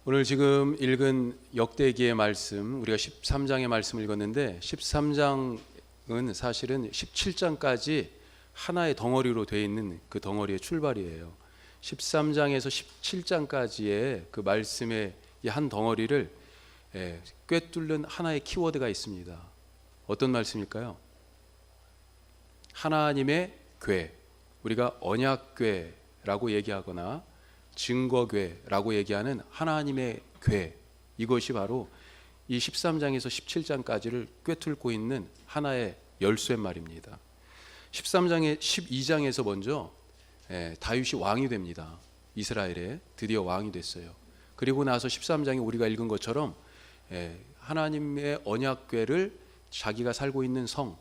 오늘 지금 읽은 역대기의 말씀, 우리가 13장의 말씀을 읽었는데 13장은 사실은 17장까지 하나의 덩어리로 되어 있는 그 덩어리의 출발이에요. 13장에서 17장까지의 그 말씀의 이 한 덩어리를 꿰뚫는 하나의 키워드가 있습니다. 어떤 말씀일까요? 하나님의 궤, 우리가 언약궤라고 얘기하거나 증거궤라고 얘기하는 하나님의 궤, 이것이 바로 이 13장에서 17장까지를 꿰뚫고 있는 하나의 열쇠 말입니다. 13장의 12장에서 먼저 다윗이 왕이 됩니다. 이스라엘에 드디어 왕이 됐어요. 그리고 나서 13장에 우리가 읽은 것처럼 하나님의 언약궤를 자기가 살고 있는 성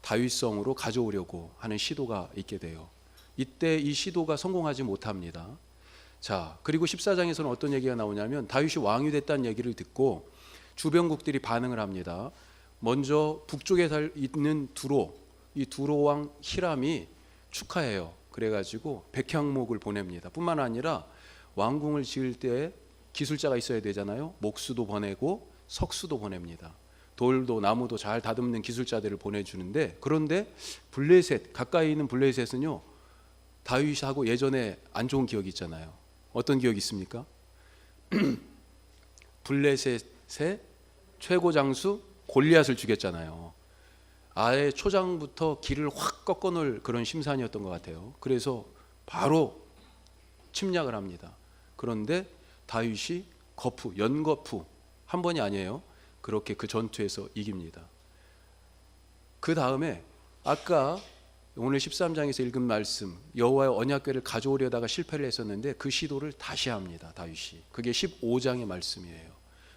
다윗성으로 가져오려고 하는 시도가 있게 돼요. 이때 이 시도가 성공하지 못합니다. 자, 그리고 14장에서는 어떤 얘기가 나오냐면 다윗이 왕이 됐다는 얘기를 듣고 주변국들이 반응을 합니다. 먼저 북쪽에 있는 두로, 이 두로 왕 히람이 축하해요. 그래가지고 백향목을 보냅니다. 뿐만 아니라 왕궁을 지을 때 기술자가 있어야 되잖아요. 목수도 보내고 석수도 보냅니다. 돌도 나무도 잘 다듬는 기술자들을 보내주는데, 그런데 블레셋, 가까이 있는 블레셋은요 다윗하고 예전에 안 좋은 기억이 있잖아요. 어떤 기억이 있습니까? 블레셋의 최고 장수 골리앗을 죽였잖아요. 아예 초장부터 길을 확 꺾어놓을 그런 심산이었던 것 같아요. 그래서 바로 침략을 합니다. 그런데 다윗이 연거푸 한 번이 아니에요. 그렇게 그 전투에서 이깁니다. 그 다음에 아까 오늘 13장에서 읽은 말씀, 여호와의 언약궤를 가져오려다가 실패를 했었는데 그 시도를 다시 합니다. 다윗이. 그게 15장의 말씀이에요.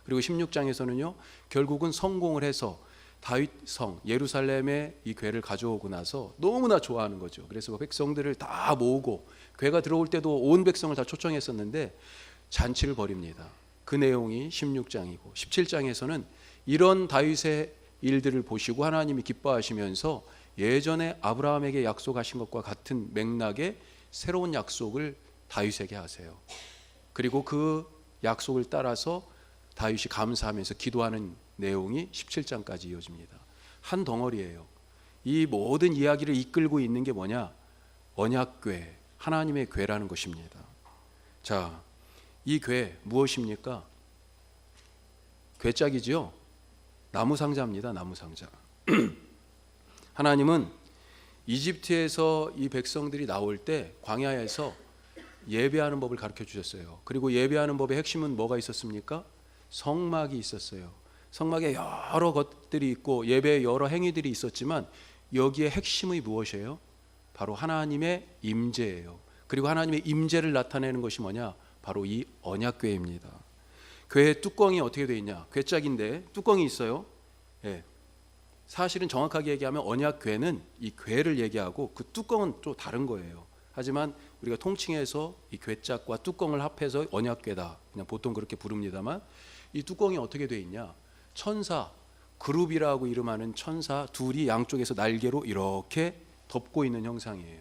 그리고 16장에서는요 결국은 성공을 해서 다윗 성 예루살렘에 이 궤를 가져오고 나서 너무나 좋아하는 거죠. 그래서 백성들을 다 모으고, 궤가 들어올 때도 온 백성을 다 초청했었는데 잔치를 벌입니다. 그 내용이 16장이고 17장에서는 이런 다윗의 일들을 보시고 하나님이 기뻐하시면서 예전에 아브라함에게 약속하신 것과 같은 맥락의 새로운 약속을 다윗에게 하세요. 그리고 그 약속을 따라서 다윗이 감사하면서 기도하는 내용이 17장까지 이어집니다. 한 덩어리예요. 이 모든 이야기를 이끌고 있는 게 뭐냐? 언약궤, 하나님의 궤라는 것입니다. 자, 이 궤 무엇입니까? 궤짝이지요. 나무 상자입니다. 나무 상자. 하나님은 이집트에서 이 백성들이 나올 때 광야에서 예배하는 법을 가르쳐 주셨어요. 그리고 예배하는 법의 핵심은 뭐가 있었습니까? 성막이 있었어요. 성막에 여러 것들이 있고 예배의 여러 행위들이 있었지만 여기에 핵심이 무엇이에요? 바로 하나님의 임재예요. 그리고 하나님의 임재를 나타내는 것이 뭐냐? 바로 이 언약궤입니다. 궤의 뚜껑이 어떻게 되어 있냐? 궤짝인데 뚜껑이 있어요. 사실은 정확하게 얘기하면 언약궤는 이 궤를 얘기하고 그 뚜껑은 또 다른 거예요. 하지만 우리가 통칭해서 이 궤짝과 뚜껑을 합해서 언약궤다, 그냥 보통 그렇게 부릅니다만, 이 뚜껑이 어떻게 되어 있냐? 천사, 그룹이라고 이름하는 천사 둘이 양쪽에서 날개로 이렇게 덮고 있는 형상이에요.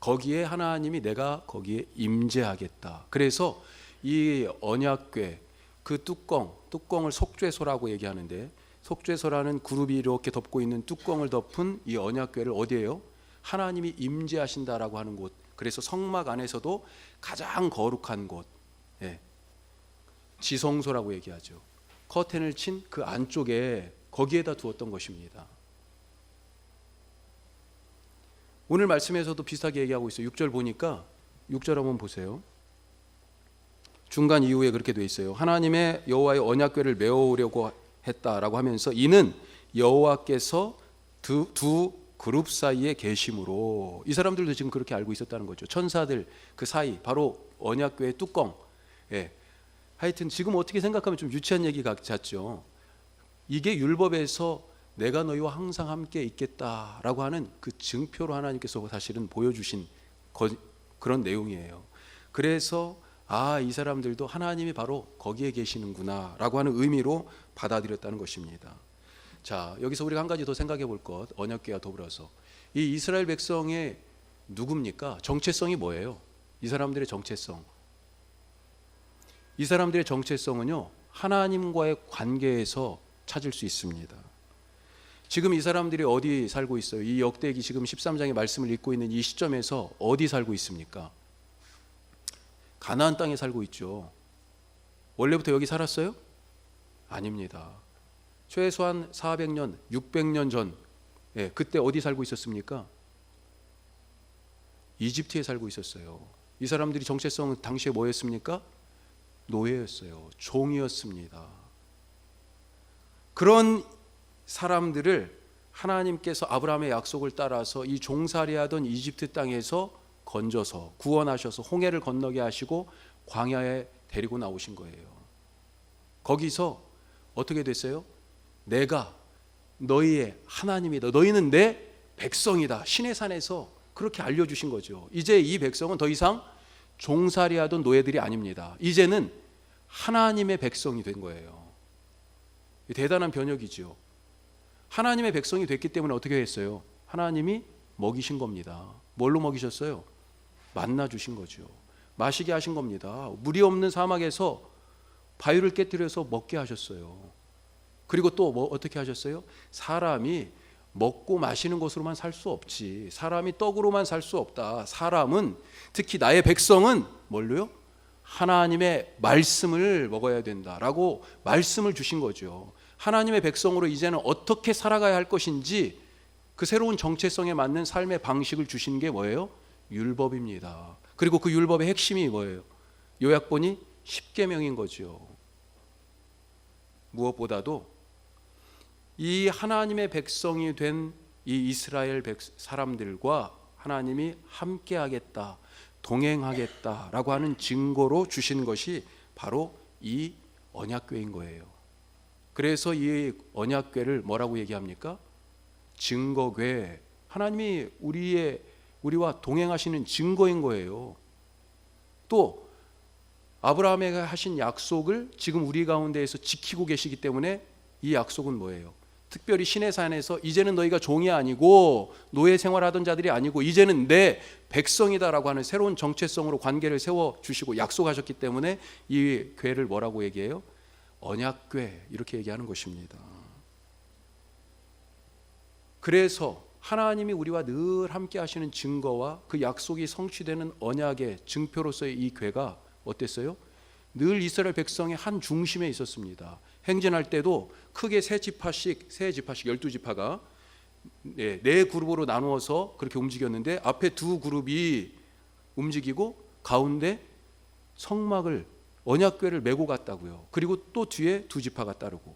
거기에 하나님이 내가 거기에 임재하겠다. 그래서 이 언약궤 그 뚜껑을 속죄소라고 얘기하는데, 속죄소라는 그룹이 이렇게 덮고 있는 뚜껑을 덮은 이 언약궤를 어디예요? 하나님이 임재하신다라고 하는 곳. 그래서 성막 안에서도 가장 거룩한 곳, 지성소라고 얘기하죠. 커튼을 친 그 안쪽에 거기에다 두었던 것입니다. 오늘 말씀에서도 비슷하게 얘기하고 있어요. 6절 보니까 6절 한번 보세요. 중간 이후에 그렇게 돼 있어요. 하나님의 여호와의 언약궤를 메어오려고 했다라고 하면서 이는 여호와께서 두 그룹 사이에 계심으로, 이 사람들도 지금 그렇게 알고 있었다는 거죠. 천사들 그 사이, 바로 언약궤의 뚜껑. 하여튼 지금 어떻게 생각하면 좀 유치한 얘기 같죠. 이게 율법에서 내가 너희와 항상 함께 있겠다라고 하는 그 증표로 하나님께서 사실은 보여주신 그런 내용이에요. 그래서 이 사람들도 하나님이 바로 거기에 계시는구나 라고 하는 의미로 받아들였다는 것입니다. 자, 여기서 우리가 한 가지 더 생각해 볼 것, 언약궤와 더불어서 이 이스라엘 백성의 누굽니까? 정체성이 뭐예요? 이 사람들의 정체성, 이 사람들의 정체성은요, 하나님과의 관계에서 찾을 수 있습니다. 지금 이 사람들이 어디 살고 있어요? 이 역대기 지금 13장의 말씀을 읽고 있는 이 시점에서 어디 살고 있습니까? 가나안 땅에 살고 있죠. 원래부터 여기 살았어요? 아닙니다. 최소한 400년, 600년 전, 그때 어디 살고 있었습니까? 이집트에 살고 있었어요. 이 사람들이 정체성은 당시에 뭐였습니까? 노예였어요. 종이었습니다. 그런 사람들을 하나님께서 아브라함의 약속을 따라서 이 종살이하던 이집트 땅에서 건져서 구원하셔서 홍해를 건너게 하시고 광야에 데리고 나오신 거예요. 거기서 어떻게 됐어요? 내가 너희의 하나님이다. 너희는 내 백성이다. 신의 산에서 그렇게 알려주신 거죠. 이제 이 백성은 더 이상 종살이하던 노예들이 아닙니다. 이제는 하나님의 백성이 된 거예요. 대단한 변혁이죠. 하나님의 백성이 됐기 때문에 어떻게 했어요? 하나님이 먹이신 겁니다. 뭘로 먹이셨어요? 만나 주신 거죠. 마시게 하신 겁니다. 물이 없는 사막에서 바위를 깨뜨려서 먹게 하셨어요. 그리고 또 어떻게 하셨어요? 사람이 먹고 마시는 것으로만 살 수 없지. 사람이 떡으로만 살 수 없다. 사람은, 특히 나의 백성은 뭘로요? 하나님의 말씀을 먹어야 된다라고 말씀을 주신 거죠. 하나님의 백성으로 이제는 어떻게 살아가야 할 것인지 그 새로운 정체성에 맞는 삶의 방식을 주신 게 뭐예요? 율법입니다. 그리고 그 율법의 핵심이 뭐예요? 요약본이 십계명인 거죠. 무엇보다도 이 하나님의 백성이 된 이 이스라엘 사람들과 하나님이 함께하겠다, 동행하겠다라고 하는 증거로 주신 것이 바로 이 언약궤인 거예요. 그래서 이 언약궤를 뭐라고 얘기합니까? 증거궤. 하나님이 우리와 동행하시는 증거인 거예요. 또 아브라함에게 하신 약속을 지금 우리 가운데에서 지키고 계시기 때문에 이 약속은 뭐예요? 특별히 신의 산에서 이제는 너희가 종이 아니고 노예 생활하던 자들이 아니고 이제는 내 백성이다라고 하는 새로운 정체성으로 관계를 세워주시고 약속하셨기 때문에 이 궤를 뭐라고 얘기해요? 언약궤, 이렇게 얘기하는 것입니다. 그래서 하나님이 우리와 늘 함께 하시는 증거와 그 약속이 성취되는 언약의 증표로서의 이 궤가 어땠어요? 늘 이스라엘 백성의 한 중심에 있었습니다. 행진할 때도 크게 세 지파씩 12지파가 네 그룹으로 나누어서 그렇게 움직였는데 앞에 두 그룹이 움직이고 가운데 성막을, 언약궤를 메고 갔다고요. 그리고 또 뒤에 두 지파가 따르고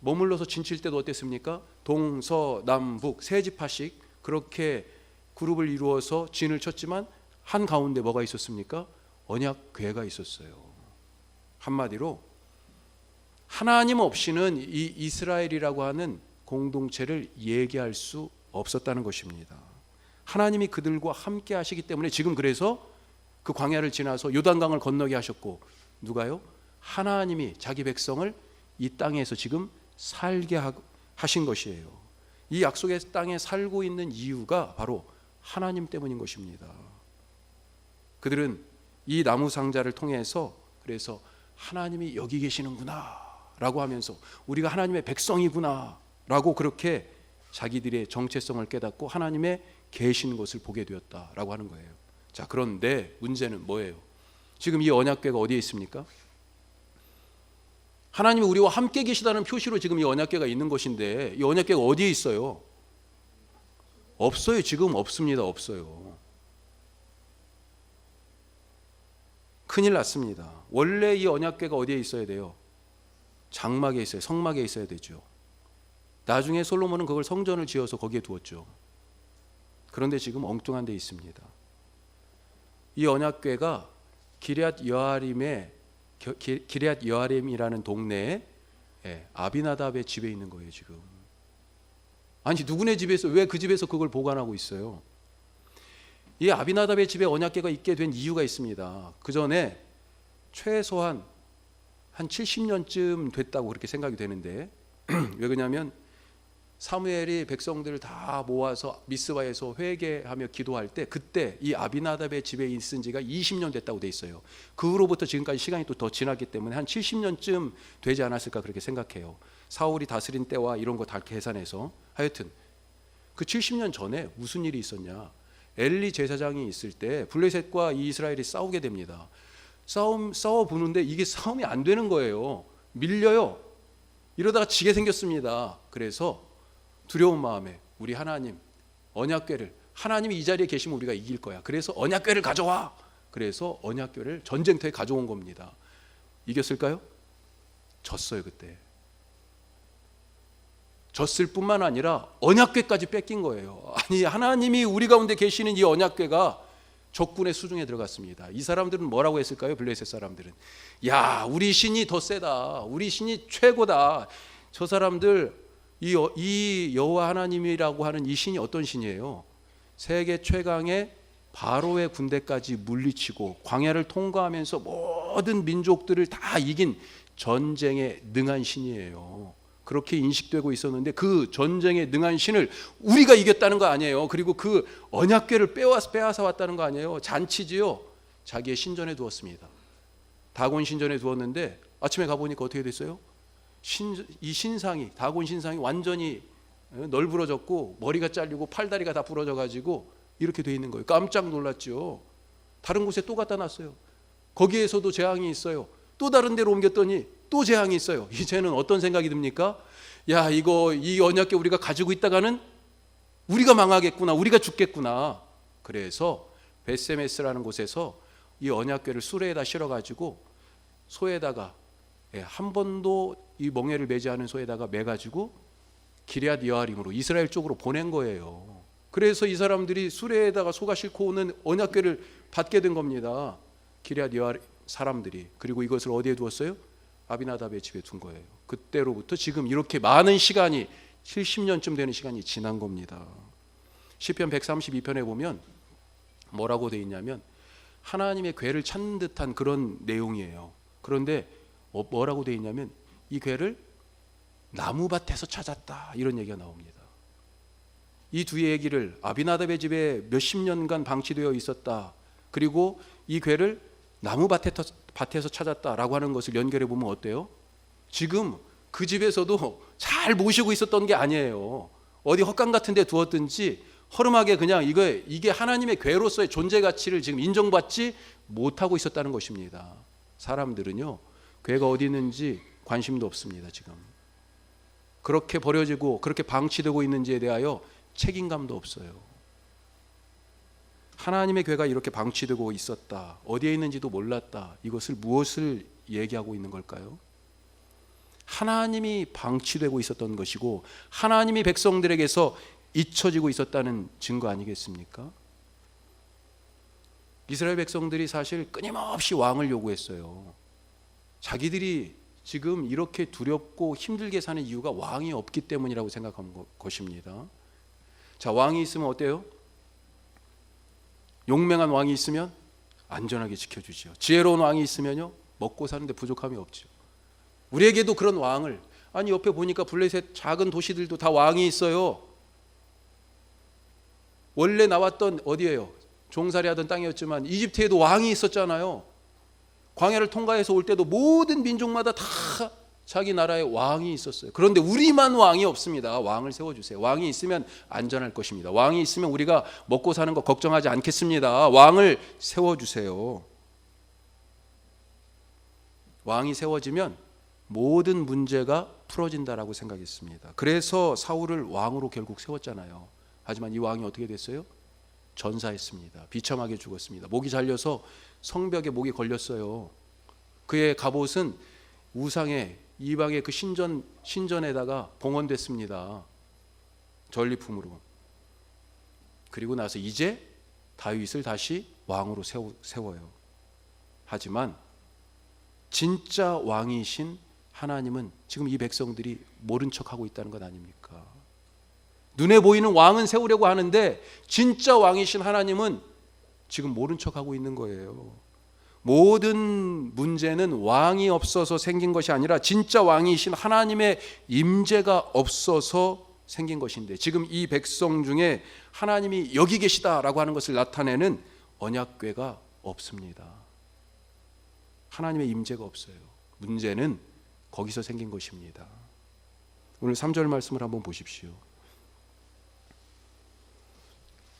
머물러서 진칠 때도 어땠습니까? 동서남북 세 지파씩 그렇게 그룹을 이루어서 진을 쳤지만 한 가운데 뭐가 있었습니까? 언약궤가 있었어요. 한마디로 하나님 없이는 이 이스라엘이라고 하는 공동체를 얘기할 수 없었다는 것입니다. 하나님이 그들과 함께 하시기 때문에 지금 그래서 그 광야를 지나서 요단강을 건너게 하셨고, 누가요? 하나님이 자기 백성을 이 땅에서 지금 살게 하신 것이에요. 이 약속의 땅에 살고 있는 이유가 바로 하나님 때문인 것입니다. 그들은 이 나무 상자를 통해서 그래서 하나님이 여기 계시는구나 라고 하면서 우리가 하나님의 백성이구나 라고 그렇게 자기들의 정체성을 깨닫고 하나님의 계신 것을 보게 되었다라고 하는 거예요. 자, 그런데 문제는 뭐예요? 지금 이 언약궤가 어디에 있습니까? 하나님이 우리와 함께 계시다는 표시로 지금 이 언약궤가 있는 것인데 이 언약궤가 어디에 있어요? 없어요. 지금 없습니다. 없어요. 큰일 났습니다. 원래 이 언약궤가 어디에 있어야 돼요? 장막에 있어요. 성막에 있어야 되죠. 나중에 솔로몬은 그걸 성전을 지어서 거기에 두었죠. 그런데 지금 엉뚱한 데 있습니다. 이 언약궤가 기럇 여아림이라는 동네에 아비나답의 집에 있는 거예요. 지금. 아니, 누구네 집에서, 왜 그 집에서 그걸 보관하고 있어요? 이 아비나답의 집에 언약궤가 있게 된 이유가 있습니다. 그 전에 최소한 한 70년쯤 됐다고 그렇게 생각이 되는데 왜 그러냐면 사무엘이 백성들을 다 모아서 미스바에서 회개하며 기도할 때 그때 이 아비나답의 집에 있은 지가 20년 됐다고 돼 있어요. 그 후로부터 지금까지 시간이 또 더 지났기 때문에 한 70년쯤 되지 않았을까 그렇게 생각해요. 사울이 다스린 때와 이런 거 다 계산해서. 하여튼 그 70년 전에 무슨 일이 있었냐. 엘리 제사장이 있을 때 블레셋과 이스라엘이 싸우게 됩니다. 싸워 보는데 이게 싸움이 안 되는 거예요. 밀려요. 이러다가 지게 생겼습니다. 그래서 두려운 마음에 우리 하나님 언약궤를, 하나님이 이 자리에 계시면 우리가 이길 거야. 그래서 언약궤를 가져와. 그래서 언약궤를 전쟁터에 가져온 겁니다. 이겼을까요? 졌어요. 그때 졌을 뿐만 아니라 언약궤까지 뺏긴 거예요. 아니, 하나님이 우리 가운데 계시는 이 언약궤가 적군의 수중에 들어갔습니다. 이 사람들은 뭐라고 했을까요? 블레셋 사람들은 야, 우리 신이 더 세다, 우리 신이 최고다. 저 사람들 이 여호와 하나님이라고 하는 이 신이 어떤 신이에요? 세계 최강의 바로의 군대까지 물리치고 광야를 통과하면서 모든 민족들을 다 이긴 전쟁에 능한 신이에요. 그렇게 인식되고 있었는데 그 전쟁에 능한 신을 우리가 이겼다는 거 아니에요. 그리고 그 언약궤를 빼앗아 왔다는 거 아니에요. 잔치지요. 자기의 신전에 두었습니다. 다곤 신전에 두었는데 아침에 가보니까 어떻게 됐어요? 이 신상이, 다곤 신상이 완전히 널브러졌고 머리가 잘리고 팔다리가 다 부러져 가지고 이렇게 돼 있는 거예요. 깜짝 놀랐죠. 다른 곳에 또 갖다 놨어요. 거기에서도 재앙이 있어요. 또 다른 데로 옮겼더니 또 재앙이 있어요. 이제는 어떤 생각이 듭니까? 야, 이 언약궤 우리가 가지고 있다가는 우리가 망하겠구나, 우리가 죽겠구나. 그래서 베세메스라는 곳에서 이 언약궤를 수레에다 실어가지고 소에다가 한 번도 이 멍에를 매지 않은 소에다가 매가지고 기럇 여아림으로 이스라엘 쪽으로 보낸 거예요. 그래서 이 사람들이 수레에다가 소가 싣고 오는 언약궤를 받게 된 겁니다. 기럇 여아림 사람들이. 그리고 이것을 어디에 두었어요? 아비나답의 집에 둔 거예요. 그때로부터 지금 이렇게 많은 시간이 70년쯤 되는 시간이 지난 겁니다. 시편 132편에 보면 뭐라고 되어 있냐면 하나님의 궤를 찾는 듯한 그런 내용이에요. 그런데 뭐라고 되어 있냐면 이 궤를 나무밭에서 찾았다, 이런 얘기가 나옵니다. 이 두 얘기를 아비나답의 집에 몇십 년간 방치되어 있었다, 그리고 이 궤를 나무밭에서 찾았다라고 하는 것을 연결해 보면 어때요? 지금 그 집에서도 잘 모시고 있었던 게 아니에요. 어디 헛간 같은 데 두었든지 허름하게 그냥 이게 하나님의 궤로서의 존재 가치를 지금 인정받지 못하고 있었다는 것입니다. 사람들은요, 궤가 어디 있는지 관심도 없습니다. 지금 그렇게 버려지고 그렇게 방치되고 있는지에 대하여 책임감도 없어요. 하나님의 궤가 이렇게 방치되고 있었다, 어디에 있는지도 몰랐다. 이것을 무엇을 얘기하고 있는 걸까요? 하나님이 방치되고 있었던 것이고 하나님이 백성들에게서 잊혀지고 있었다는 증거 아니겠습니까? 이스라엘 백성들이 사실 끊임없이 왕을 요구했어요. 자기들이 지금 이렇게 두렵고 힘들게 사는 이유가 왕이 없기 때문이라고 생각한 것입니다. 자, 왕이 있으면 어때요? 용맹한 왕이 있으면 안전하게 지켜주죠. 지혜로운 왕이 있으면요, 먹고 사는데 부족함이 없죠. 우리에게도 그런 왕을, 아니 옆에 보니까 블레셋 작은 도시들도 다 왕이 있어요. 원래 나왔던 어디예요? 종살이하던 땅이었지만 이집트에도 왕이 있었잖아요. 광야를 통과해서 올 때도 모든 민족마다 다 자기 나라에 왕이 있었어요. 그런데 우리만 왕이 없습니다. 왕을 세워주세요. 왕이 있으면 안전할 것입니다. 왕이 있으면 우리가 먹고 사는 거 걱정하지 않겠습니다. 왕을 세워주세요. 왕이 세워지면 모든 문제가 풀어진다라고 생각했습니다. 그래서 사울을 왕으로 결국 세웠잖아요. 하지만 이 왕이 어떻게 됐어요? 전사했습니다. 비참하게 죽었습니다. 목이 잘려서 성벽에 목이 걸렸어요. 그의 갑옷은 우상의 이방의 그 신전에다가 봉헌됐습니다. 전리품으로. 그리고 나서 이제 다윗을 다시 왕으로 세워요. 하지만 진짜 왕이신 하나님은 지금 이 백성들이 모른 척하고 있다는 것 아닙니까? 눈에 보이는 왕은 세우려고 하는데 진짜 왕이신 하나님은 지금 모른 척하고 있는 거예요. 모든 문제는 왕이 없어서 생긴 것이 아니라 진짜 왕이신 하나님의 임재가 없어서 생긴 것인데, 지금 이 백성 중에 하나님이 여기 계시다라고 하는 것을 나타내는 언약궤가 없습니다. 하나님의 임재가 없어요. 문제는 거기서 생긴 것입니다. 오늘 3절 말씀을 한번 보십시오.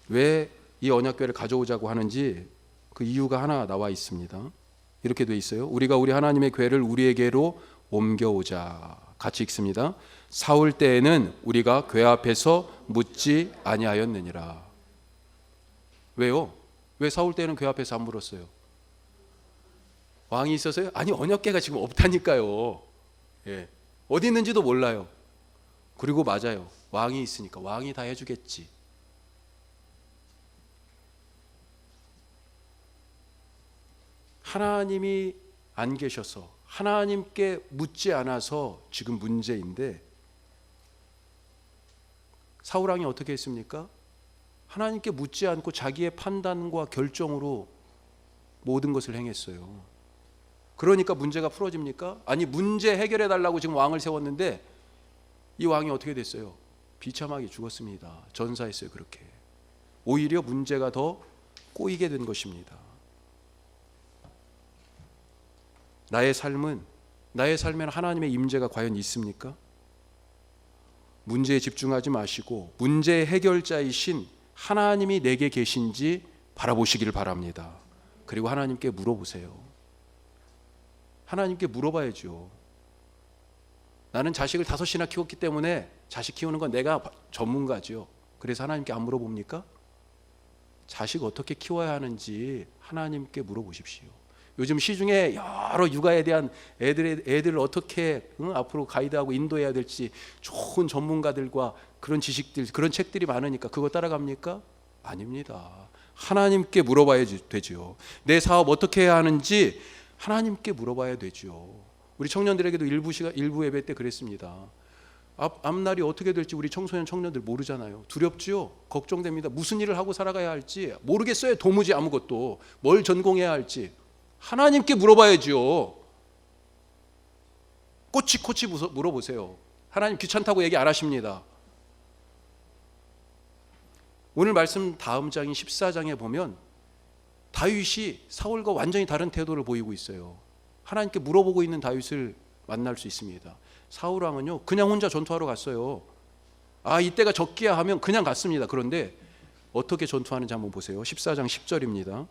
왜 이 언약궤를 가져오자고 하는지 그 이유가 하나 나와 있습니다. 이렇게 돼 있어요. 우리가 우리 하나님의 궤를 우리에게로 옮겨오자. 같이 읽습니다. 사울 때에는 우리가 궤 앞에서 묻지 아니하였느니라. 왜요? 왜 사울 때에는 궤 앞에서 안 물었어요? 왕이 있어서요? 아니, 언약궤가 지금 없다니까요. 예. 어디 있는지도 몰라요. 그리고 맞아요. 왕이 있으니까 왕이 다 해주겠지. 하나님이 안 계셔서 하나님께 묻지 않아서 지금 문제인데, 사울 왕이 어떻게 했습니까? 하나님께 묻지 않고 자기의 판단과 결정으로 모든 것을 행했어요. 그러니까 문제가 풀어집니까? 아니, 문제 해결해 달라고 지금 왕을 세웠는데 이 왕이 어떻게 됐어요? 비참하게 죽었습니다. 전사했어요. 그렇게 오히려 문제가 더 꼬이게 된 것입니다. 나의 삶에는 하나님의 임재가 과연 있습니까? 문제에 집중하지 마시고 문제의 해결자이신 하나님이 내게 계신지 바라보시기를 바랍니다. 그리고 하나님께 물어보세요. 하나님께 물어봐야죠. 나는 자식을 5이나 키웠기 때문에 자식 키우는 건 내가 전문가죠. 그래서 하나님께 안 물어봅니까? 자식 어떻게 키워야 하는지 하나님께 물어보십시오. 요즘 시중에 여러 육아에 대한 애들을 어떻게 앞으로 가이드하고 인도해야 될지 좋은 전문가들과 그런 지식들, 그런 책들이 많으니까 그거 따라갑니까? 아닙니다. 하나님께 물어봐야 되죠. 내 사업 어떻게 해야 하는지 하나님께 물어봐야 되죠. 우리 청년들에게도 일부 예배 때 그랬습니다. 앞날이 어떻게 될지 우리 청소년 청년들 모르잖아요. 두렵죠? 걱정됩니다. 무슨 일을 하고 살아가야 할지 모르겠어요. 도무지 아무것도. 뭘 전공해야 할지 하나님께 물어봐야죠. 꼬치꼬치 물어보세요. 하나님 귀찮다고 얘기 안 하십니다. 오늘 말씀 다음 장인 14장에 보면 다윗이 사울과 완전히 다른 태도를 보이고 있어요. 하나님께 물어보고 있는 다윗을 만날 수 있습니다. 사울 왕은요, 그냥 혼자 전투하러 갔어요. 이때가 적기야 하면 그냥 갔습니다. 그런데 어떻게 전투하는지 한번 보세요. 14장 10절입니다.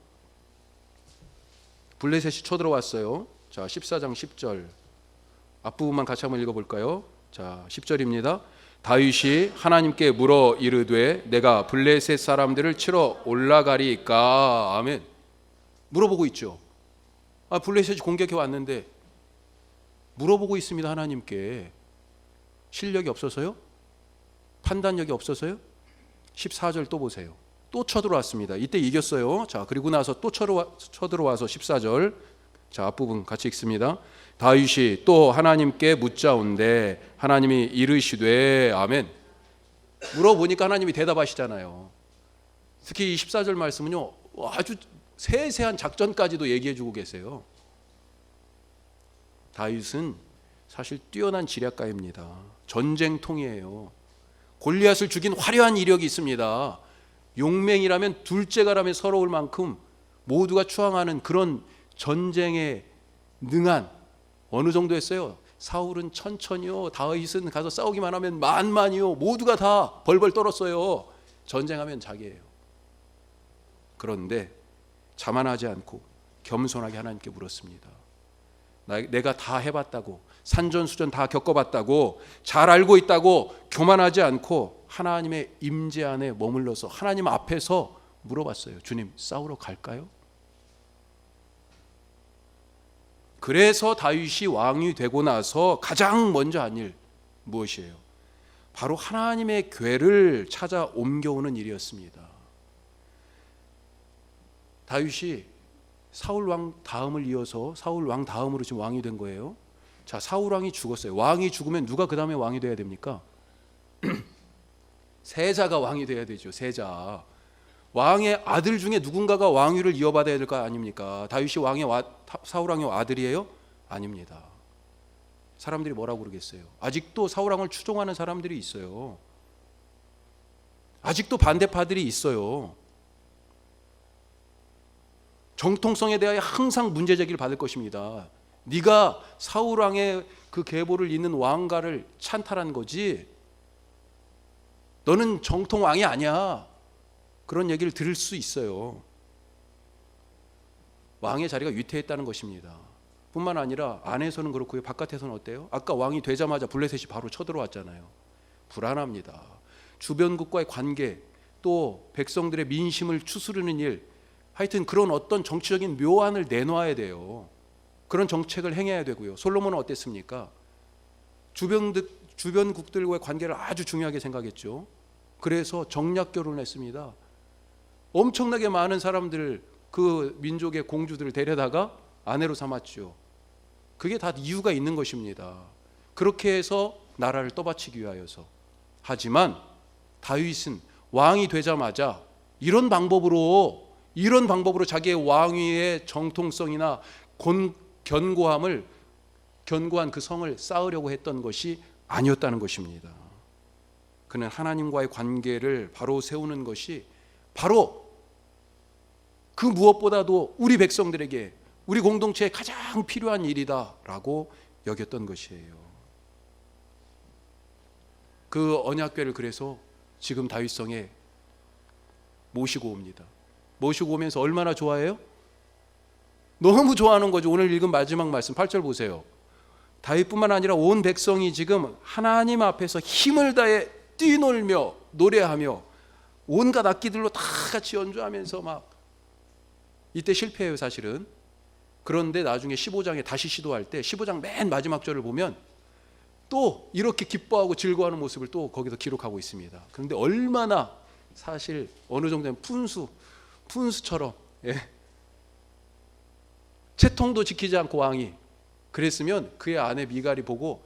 블레셋이 쳐들어왔어요. 자, 14장 10절 앞부분만 같이 한번 읽어볼까요? 자, 10절입니다. 다윗이 하나님께 물어 이르되 내가 블레셋 사람들을 치러 올라가리까. 아멘. 물어보고 있죠. 블레셋이 공격해 왔는데 물어보고 있습니다. 하나님께. 실력이 없어서요? 판단력이 없어서요? 14절 또 보세요. 또 쳐들어왔습니다. 이때 이겼어요. 자, 그리고 나서 또 쳐들어와서 14절. 자, 앞부분 같이 읽습니다. 다윗이 또 하나님께 묻자온대 하나님이 이르시되. 아멘. 물어보니까 하나님이 대답하시잖아요. 특히 이 14절 말씀은요, 아주 세세한 작전까지도 얘기해 주고 계세요. 다윗은 사실 뛰어난 지략가입니다. 전쟁통이에요. 골리앗을 죽인 화려한 이력이 있습니다. 용맹이라면 둘째가라면 서러울 만큼 모두가 추앙하는 그런 전쟁에 능한, 어느 정도 했어요? 사울은 천천히요, 다윗은 가서 싸우기만 하면 만만이요, 모두가 다 벌벌 떨었어요. 전쟁하면 자기예요. 그런데 자만하지 않고 겸손하게 하나님께 물었습니다. 내가 다 해봤다고, 산전수전 다 겪어봤다고, 잘 알고 있다고 교만하지 않고 하나님의 임재 안에 머물러서 하나님 앞에서 물어봤어요. 주님, 싸우러 갈까요? 그래서 다윗이 왕이 되고 나서 가장 먼저 한 일 무엇이에요? 바로 하나님의 궤를 찾아 옮겨오는 일이었습니다. 다윗이 사울 왕 다음을 이어서 사울 왕 다음으로 지금 왕이 된 거예요. 자, 사울 왕이 죽었어요. 왕이 죽으면 누가 그 다음에 왕이 돼야 됩니까? 세자가 왕이 돼야 되죠. 세자. 왕의 아들 중에 누군가가 왕위를 이어받아야 될 거 아닙니까? 다윗이 사울 왕의 아들이에요? 아닙니다. 사람들이 뭐라고 그러겠어요? 아직도 사울 왕을 추종하는 사람들이 있어요. 아직도 반대파들이 있어요. 정통성에 대하여 항상 문제 제기를 받을 것입니다. 네가 사울 왕의 그 계보를 잇는 왕가를 찬탈한 거지, 너는 정통 왕이 아니야. 그런 얘기를 들을 수 있어요. 왕의 자리가 위태했다는 것입니다. 뿐만 아니라 안에서는 그렇고요, 바깥에서는 어때요? 아까 왕이 되자마자 블레셋이 바로 쳐들어왔잖아요. 불안합니다. 주변국과의 관계, 또 백성들의 민심을 추스르는 일, 하여튼 그런 어떤 정치적인 묘안을 내놓아야 돼요. 그런 정책을 행해야 되고요. 솔로몬은 어땠습니까? 주변국들과의 관계를 아주 중요하게 생각했죠. 그래서 정략 결혼을 했습니다. 엄청나게 많은 사람들, 그 민족의 공주들을 데려다가 아내로 삼았죠. 그게 다 이유가 있는 것입니다. 그렇게 해서 나라를 떠받치기 위하여서. 하지만 다윗은 왕이 되자마자 이런 방법으로 자기의 왕위의 정통성이나 견고한 그 성을 쌓으려고 했던 것이 아니었다는 것입니다. 그는 하나님과의 관계를 바로 세우는 것이 바로 그 무엇보다도 우리 백성들에게, 우리 공동체에 가장 필요한 일이다라고 여겼던 것이에요. 그 언약궤를 그래서 지금 다윗성에 모시고 옵니다. 모시고 오면서 얼마나 좋아해요? 너무 좋아하는 거죠. 오늘 읽은 마지막 말씀 8절 보세요. 다윗뿐만 아니라 온 백성이 지금 하나님 앞에서 힘을 다해 뛰놀며 노래하며 온갖 악기들로 다 같이 연주하면서 막, 이때 실패해요 사실은. 그런데 나중에 15장에 다시 시도할 때 15장 맨 마지막 절을 보면 또 이렇게 기뻐하고 즐거워하는 모습을 또 거기서 기록하고 있습니다. 그런데 얼마나 사실 어느 정도는 푼수처럼, 채통도 지키지 않고 왕이 그랬으면 그의 아내 미갈이 보고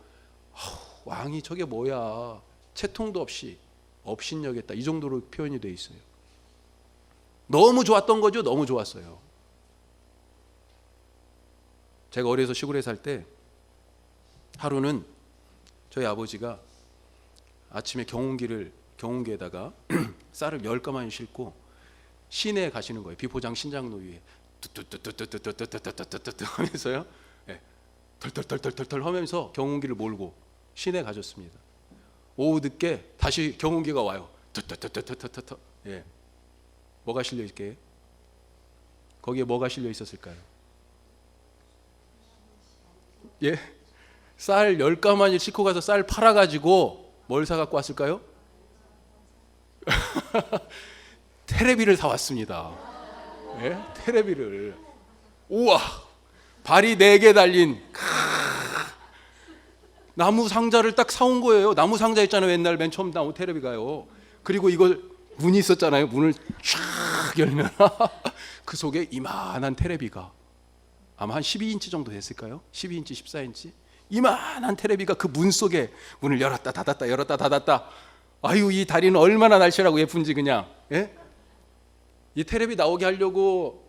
왕이 저게 뭐야, 채통도 없이 업신여겼다, 이 정도로 표현이 돼 있어요. 너무 좋았던 거죠. 너무 좋았어요. 제가 어려서 시골에 살 때 하루는 저희 아버지가 아침에 경운기에다가 쌀을 10가마니 싣고 시내에 가시는 거예요. 비포장 신장로 위에 뚜뚜뚜뚜뚜뚜뚜뚜뚜뚜뚜뚜 하면서요, 털털털털털 하면서 경운기를 몰고 시내에 가셨습니다. 오후 늦게 다시 경운기가 와요. 뚜뚜뚜뚜뚜뚜뚜. 뭐가 실려 있게? 거기에 뭐가 실려 있었을까요? 쌀 10가마니 싣고 가서 쌀 팔아가지고 뭘 사갖고 왔을까요? 테레비를 사왔습니다. 테레비를. 우와, 발이 4개 달린 나무 상자를 딱 사온 거예요. 나무 상자 있잖아요. 옛날 맨 처음 나온 테레비가요. 그리고 이걸 문이 있었잖아요. 문을 쫙 열면 그 속에 이만한 테레비가 아마 한 12인치 정도 됐을까요? 12인치, 14인치? 이만한 테레비가 그 문 속에, 문을 열었다 닫았다 열었다 닫았다. 아유, 이 다리는 얼마나 날씬하고 예쁜지 그냥. 이 테레비 나오게 하려고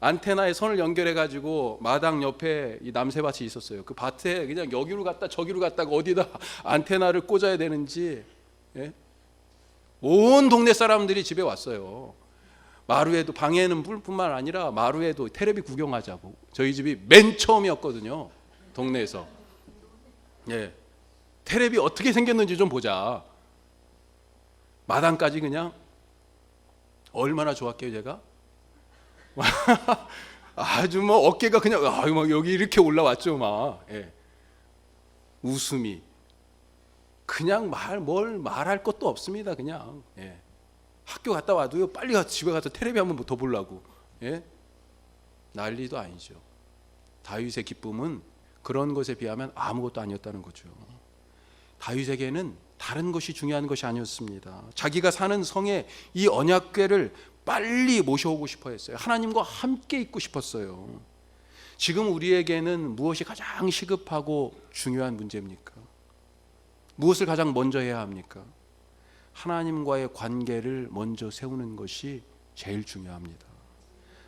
안테나에 선을 연결해 가지고 마당 옆에 이 남새밭이 있었어요. 그 밭에 그냥 여기로 갔다 저기로 갔다가 어디다 안테나를 꽂아야 되는지 온 동네 사람들이 집에 왔어요. 마루에도, 방에는 뿐만 아니라 마루에도 테레비 구경하자고. 저희 집이 맨 처음이었거든요, 동네에서. 테레비 어떻게 생겼는지 좀 보자. 마당까지 그냥. 얼마나 좋았게요 제가. 아주 뭐 어깨가 그냥 막 여기 이렇게 올라왔죠 막. 웃음이 그냥 뭘 말할 것도 없습니다. 그냥 학교 갔다 와도요, 빨리 가서 집에 가서 테레비 한번 더 보려고. 난리도 아니죠. 다윗의 기쁨은 그런 것에 비하면 아무것도 아니었다는 거죠. 다윗에게는 다른 것이 중요한 것이 아니었습니다. 자기가 사는 성에 이 언약궤를 빨리 모셔오고 싶어 했어요. 하나님과 함께 있고 싶었어요. 지금 우리에게는 무엇이 가장 시급하고 중요한 문제입니까? 무엇을 가장 먼저 해야 합니까? 하나님과의 관계를 먼저 세우는 것이 제일 중요합니다.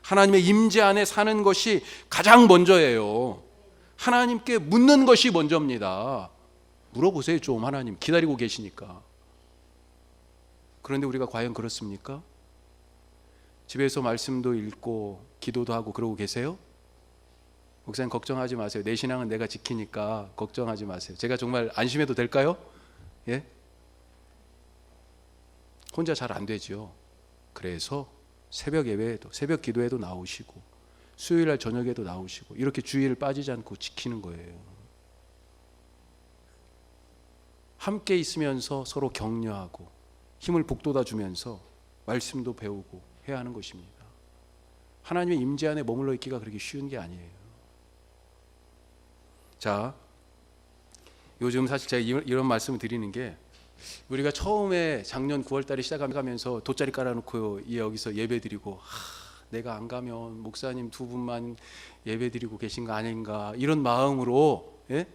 하나님의 임재 안에 사는 것이 가장 먼저예요. 하나님께 묻는 것이 먼저입니다. 물어보세요 좀. 하나님 기다리고 계시니까. 그런데 우리가 과연 그렇습니까? 집에서 말씀도 읽고 기도도 하고 그러고 계세요? 목사님 걱정하지 마세요. 내 신앙은 내가 지키니까 걱정하지 마세요. 제가 정말 안심해도 될까요? 예? 혼자 잘 안 되죠. 그래서 새벽 예배에도, 새벽 기도에도 나오시고 수요일날 저녁에도 나오시고 이렇게 주의를 빠지지 않고 지키는 거예요. 함께 있으면서 서로 격려하고 힘을 북돋아 주면서 말씀도 배우고 해야 하는 것입니다. 하나님의 임재 안에 머물러 있기가 그렇게 쉬운 게 아니에요. 자, 요즘 사실 제가 이런 말씀을 드리는 게, 우리가 처음에 작년 9월달에 시작하면서 돗자리 깔아놓고 여기서 예배드리고, 내가 안 가면 목사님 두 분만 예배드리고 계신 거 아닌가, 이런 마음으로, 예?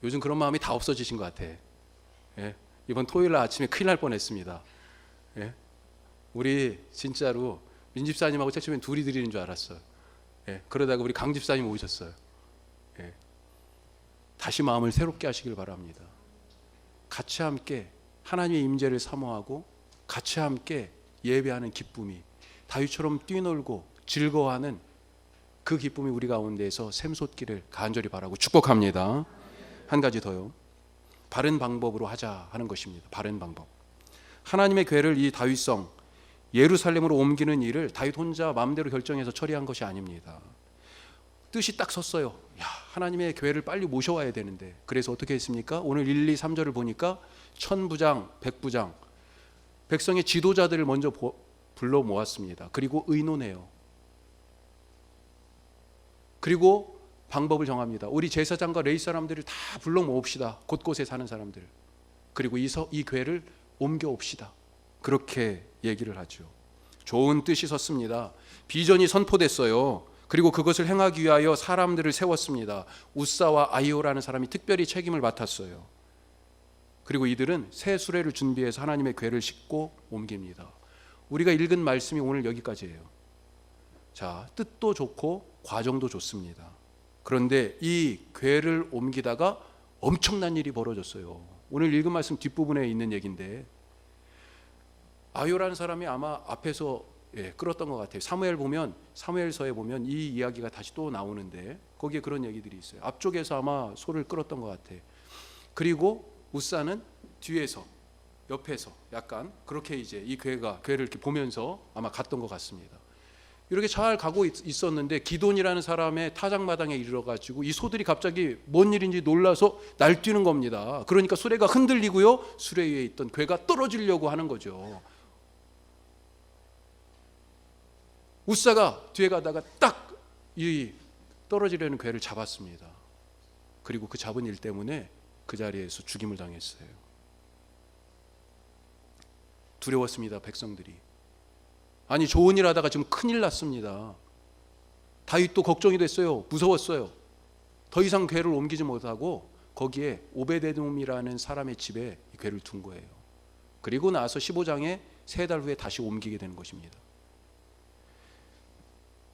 요즘 그런 마음이 다 없어지신 것 같아. 예? 이번 토요일 아침에 큰일 날 뻔했습니다. 예? 우리 진짜로 민집사님하고 최초엔 둘이 드리는 줄 알았어요. 예? 그러다가 우리 강집사님 오셨어요. 예? 다시 마음을 새롭게 하시길 바랍니다. 같이 함께 하나님의 임재를 사모하고 같이 함께 예배하는 기쁨이, 다윗처럼 뛰놀고 즐거워하는 그 기쁨이 우리 가운데에서 샘솟기를 간절히 바라고 축복합니다. 한 가지 더요. 바른 방법으로 하자 하는 것입니다. 바른 방법. 하나님의 궤를 이 다윗성 예루살렘으로 옮기는 일을 다윗 혼자 마음대로 결정해서 처리한 것이 아닙니다. 뜻이 딱 섰어요. 야, 하나님의 궤를 빨리 모셔와야 되는데, 그래서 어떻게 했습니까? 오늘 1, 2, 3절을 보니까 천부장, 백부장, 백성의 지도자들을 먼저 불러 모았습니다. 그리고 의논해요. 그리고 방법을 정합니다. 우리 제사장과 레위 사람들을 다 불러 모읍시다. 곳곳에 사는 사람들. 그리고 이 궤를 옮겨 옵시다. 그렇게 얘기를 하죠. 좋은 뜻이 섰습니다. 비전이 선포됐어요. 그리고 그것을 행하기 위하여 사람들을 세웠습니다. 우사와 아이오라는 사람이 특별히 책임을 맡았어요. 그리고 이들은 새 수레를 준비해서 하나님의 궤를 싣고 옮깁니다. 우리가 읽은 말씀이 오늘 여기까지예요. 자, 뜻도 좋고 과정도 좋습니다. 그런데 이 궤를 옮기다가 엄청난 일이 벌어졌어요. 오늘 읽은 말씀 뒷부분에 있는 얘기인데, 아요라는 사람이 아마 앞에서 끌었던 것 같아요. 사무엘서에 보면 이 이야기가 다시 또 나오는데, 거기에 그런 얘기들이 있어요. 앞쪽에서 아마 소를 끌었던 것 같아. 그리고 우사는 뒤에서, 옆에서 약간 그렇게 이제 이 궤를 이렇게 보면서 아마 갔던 것 같습니다. 이렇게 잘 가고 있었는데 기돈이라는 사람의 타작마당에 이르러가지고 이 소들이 갑자기 뭔 일인지 놀라서 날뛰는 겁니다. 그러니까 수레가 흔들리고요, 수레 위에 있던 궤가 떨어지려고 하는 거죠. 우사가 뒤에 가다가 딱 이 떨어지려는 궤를 잡았습니다. 그리고 그 잡은 일 때문에 그 자리에서 죽임을 당했어요. 두려웠습니다, 백성들이. 아니, 좋은 일 하다가 지금 큰일 났습니다. 다윗도 걱정이 됐어요. 무서웠어요. 더 이상 궤를 옮기지 못하고 거기에 오베데돔이라는 사람의 집에 이 궤를 둔 거예요. 그리고 나서 15장에 3달 후에 다시 옮기게 되는 것입니다.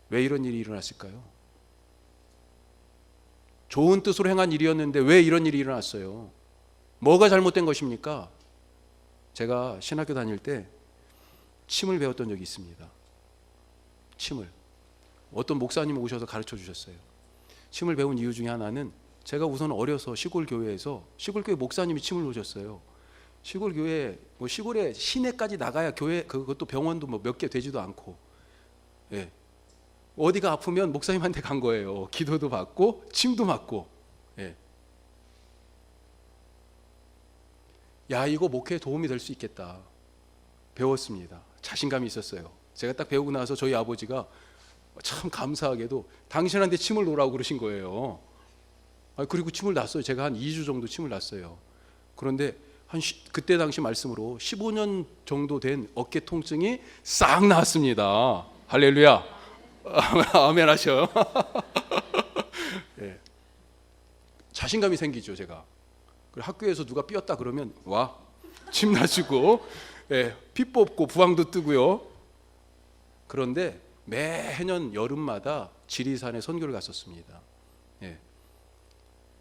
왜 이런 일이 일어났을까요? 좋은 뜻으로 행한 일이었는데 왜 이런 일이 일어났어요? 뭐가 잘못된 것입니까? 제가 신학교 다닐 때 침을 배웠던 적이 있습니다. 침을. 어떤 목사님이 오셔서 가르쳐 주셨어요. 침을 배운 이유 중에 하나는, 제가 우선 어려서 시골 교회 목사님이 침을 놓으셨어요. 시골 교회, 시골에 시내까지 나가야 교회, 그것도 병원도 몇 개 되지도 않고, 예. 어디가 아프면 목사님한테 간 거예요. 기도도 받고 침도 맞고. 예. 야, 이거 목회에 도움이 될 수 있겠다. 배웠습니다. 자신감이 있었어요. 제가 딱 배우고 나서 저희 아버지가 참 감사하게도 당신한테 침을 놓으라고 그러신 거예요. 그리고 침을 놨어요. 제가 한 2주 정도 침을 놨어요. 그런데 그때 당시 말씀으로 15년 정도 된 어깨 통증이 싹 나았습니다. 할렐루야. 아멘 하셔요. 예. 자신감이 생기죠, 제가. 그리고 학교에서 누가 삐었다 그러면 와, 침 놔주고, 예, 피 뽑고 부항도 뜨고요. 그런데 매년 여름마다 지리산에 선교를 갔었습니다. 예.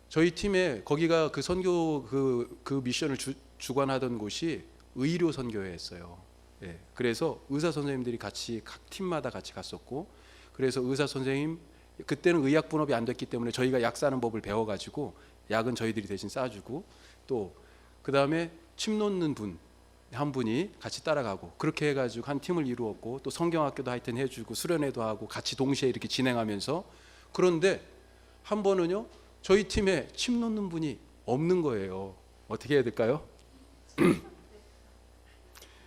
저희 팀에 거기가 그 선교 그 미션을 주관하던 곳이 의료 선교회였어요. 예, 그래서 의사 선생님들이 같이 각 팀마다 같이 갔었고, 그래서 의사 선생님, 그때는 의약 분업이 안 됐기 때문에 저희가 약 사는 법을 배워가지고 약은 저희들이 대신 싸주고, 또 그 다음에 침 놓는 분 한 분이 같이 따라가고, 그렇게 해가지고 한 팀을 이루었고, 또 성경학교도 하여튼 해주고 수련회도 하고 같이 동시에 이렇게 진행하면서. 그런데 한 번은요, 저희 팀에 침 놓는 분이 없는 거예요. 어떻게 해야 될까요?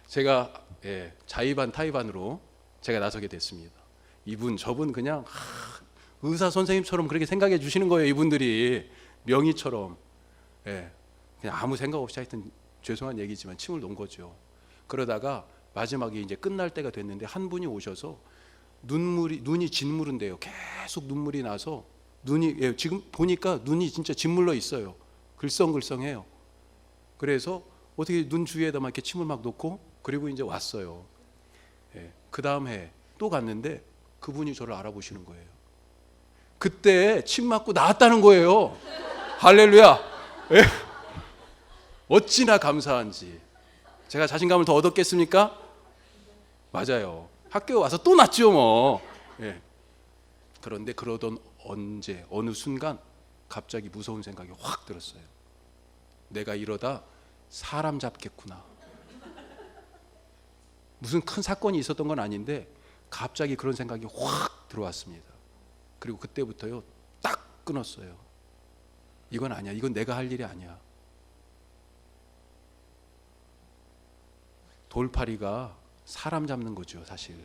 제가 자의반 타의반으로 제가 나서게 됐습니다. 이분 저분 그냥 의사 선생님처럼 그렇게 생각해 주시는 거예요. 이분들이 명의처럼. 그냥 아무 생각 없이 하여튼 죄송한 얘기지만 침을 놓은 거죠. 그러다가 마지막에 이제 끝날 때가 됐는데 한 분이 오셔서 눈이 짓무른데요. 계속 눈물이 나서 눈이 지금 보니까 눈이 진짜 짓물러 있어요. 글썽글썽해요. 그래서 어떻게 눈 주위에다 막 이렇게 침을 막 놓고, 그리고 이제 왔어요. 그 다음 해 또 갔는데 그분이 저를 알아보시는 거예요. 그때 침 맞고 나았다는 거예요. 할렐루야. 어찌나 감사한지. 제가 자신감을 더 얻었겠습니까? 맞아요. 학교에 와서 또 낫죠 뭐. 그런데 그러던 어느 순간 갑자기 무서운 생각이 확 들었어요. 내가 이러다 사람 잡겠구나. 무슨 큰 사건이 있었던 건 아닌데 갑자기 그런 생각이 확 들어왔습니다. 그리고 그때부터요 딱 끊었어요. 이건 아니야. 이건 내가 할 일이 아니야. 돌팔이가 사람 잡는 거죠, 사실.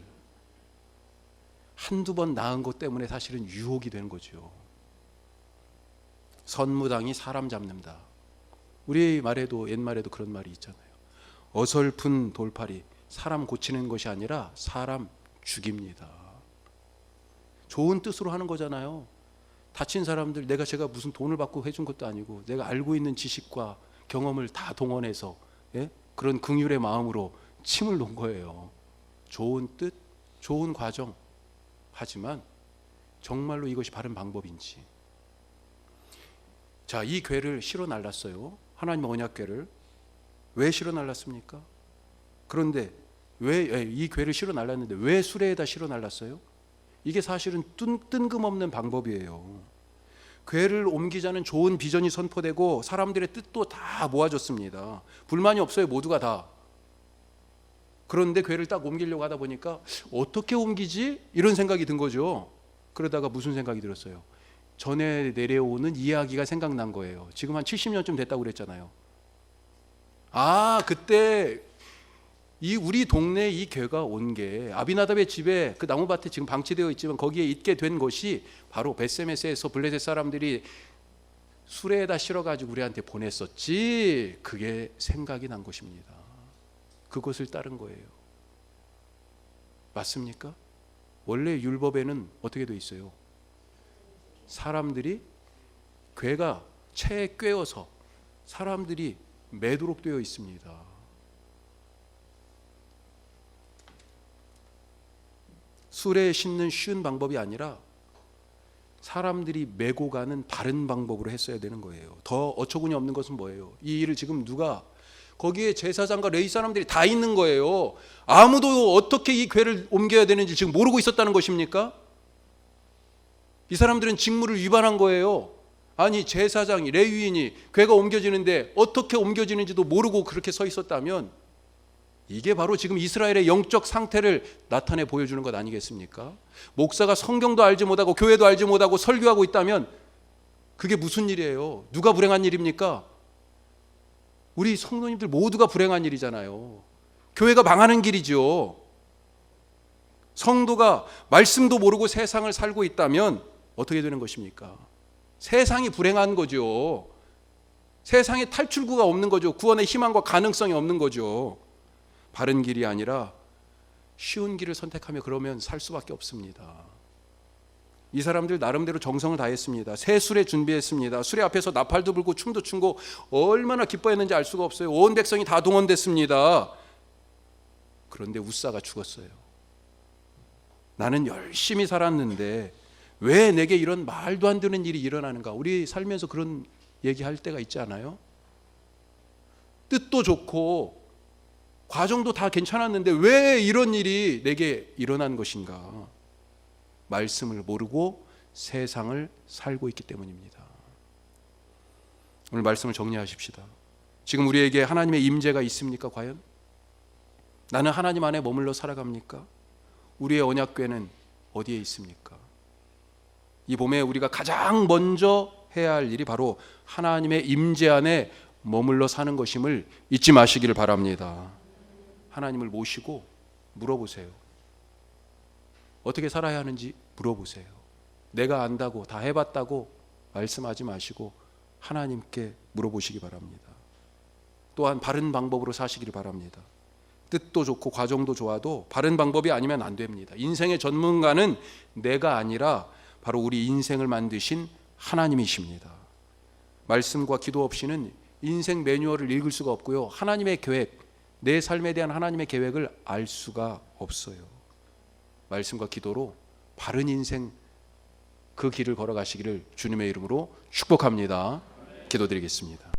한두 번 나은 것 때문에 사실은 유혹이 되는 거죠. 선무당이 사람 잡는다. 우리 말에도 옛말에도 그런 말이 있잖아요. 어설픈 돌팔이, 사람 고치는 것이 아니라 사람 죽입니다. 좋은 뜻으로 하는 거잖아요. 다친 사람들, 제가 무슨 돈을 받고 해준 것도 아니고 내가 알고 있는 지식과 경험을 다 동원해서 그런 긍휼의 마음으로 침을 놓은 거예요. 좋은 뜻, 좋은 과정. 하지만 정말로 이것이 바른 방법인지. 자, 이 궤를 실어 날랐어요. 하나님 언약궤를. 왜 실어 날랐습니까? 그런데 왜 이 궤를 실어 날랐는데 왜 수레에다 실어 날랐어요? 이게 사실은 뜬금없는 방법이에요. 궤를 옮기자는 좋은 비전이 선포되고 사람들의 뜻도 다 모아졌습니다. 불만이 없어요, 모두가 다. 그런데 궤를 딱 옮기려고 하다 보니까 어떻게 옮기지? 이런 생각이 든 거죠. 그러다가 무슨 생각이 들었어요? 전에 내려오는 이야기가 생각난 거예요. 지금 한 70년쯤 됐다고 그랬잖아요. 그때 우리 동네에 이 궤가 온 게 아비나답의 집에 그 나무밭에 지금 방치되어 있지만 거기에 있게 된 것이 바로 벳세메스에서 블레셋 사람들이 수레에다 실어가지고 우리한테 보냈었지. 그게 생각이 난 것입니다. 그것을 따른 거예요. 맞습니까? 원래 율법에는 어떻게 돼 있어요? 사람들이 궤가 채에 꿰어서 사람들이 매도록 되어 있습니다. 수레에 싣는 쉬운 방법이 아니라 사람들이 메고 가는 바른 방법으로 했어야 되는 거예요. 더 어처구니 없는 것은 뭐예요? 이 일을 지금 누가, 거기에 제사장과 레위 사람들이 다 있는 거예요. 아무도 어떻게 이 궤를 옮겨야 되는지 지금 모르고 있었다는 것입니까? 이 사람들은 직무를 위반한 거예요. 아니, 제사장이, 레위인이 궤가 옮겨지는데 어떻게 옮겨지는지도 모르고 그렇게 서 있었다면 이게 바로 지금 이스라엘의 영적 상태를 나타내 보여주는 것 아니겠습니까? 목사가 성경도 알지 못하고 교회도 알지 못하고 설교하고 있다면 그게 무슨 일이에요? 누가 불행한 일입니까? 우리 성도님들 모두가 불행한 일이잖아요. 교회가 망하는 길이죠. 성도가 말씀도 모르고 세상을 살고 있다면 어떻게 되는 것입니까? 세상이 불행한 거죠. 세상에 탈출구가 없는 거죠. 구원의 희망과 가능성이 없는 거죠. 바른 길이 아니라 쉬운 길을 선택하며 그러면 살 수밖에 없습니다. 이 사람들 나름대로 정성을 다했습니다. 새 수레 준비했습니다. 수레 앞에서 나팔도 불고 춤도 추고 얼마나 기뻐했는지 알 수가 없어요. 온 백성이 다 동원됐습니다. 그런데 웃사가 죽었어요. 나는 열심히 살았는데 왜 내게 이런 말도 안 되는 일이 일어나는가? 우리 살면서 그런 얘기할 때가 있지 않아요? 뜻도 좋고 과정도 다 괜찮았는데 왜 이런 일이 내게 일어난 것인가? 말씀을 모르고 세상을 살고 있기 때문입니다. 오늘 말씀을 정리하십시다. 지금 우리에게 하나님의 임재가 있습니까? 과연? 나는 하나님 안에 머물러 살아갑니까? 우리의 언약궤는 어디에 있습니까? 이 봄에 우리가 가장 먼저 해야 할 일이 바로 하나님의 임재 안에 머물러 사는 것임을 잊지 마시기를 바랍니다. 하나님을 모시고 물어보세요. 어떻게 살아야 하는지 물어보세요. 내가 안다고 다 해봤다고 말씀하지 마시고 하나님께 물어보시기 바랍니다. 또한 바른 방법으로 사시기를 바랍니다. 뜻도 좋고 과정도 좋아도 바른 방법이 아니면 안 됩니다. 인생의 전문가는 내가 아니라 바로 우리 인생을 만드신 하나님이십니다. 말씀과 기도 없이는 인생 매뉴얼을 읽을 수가 없고요, 하나님의 계획, 내 삶에 대한 하나님의 계획을 알 수가 없어요. 말씀과 기도로 바른 인생 그 길을 걸어가시기를 주님의 이름으로 축복합니다. 기도드리겠습니다.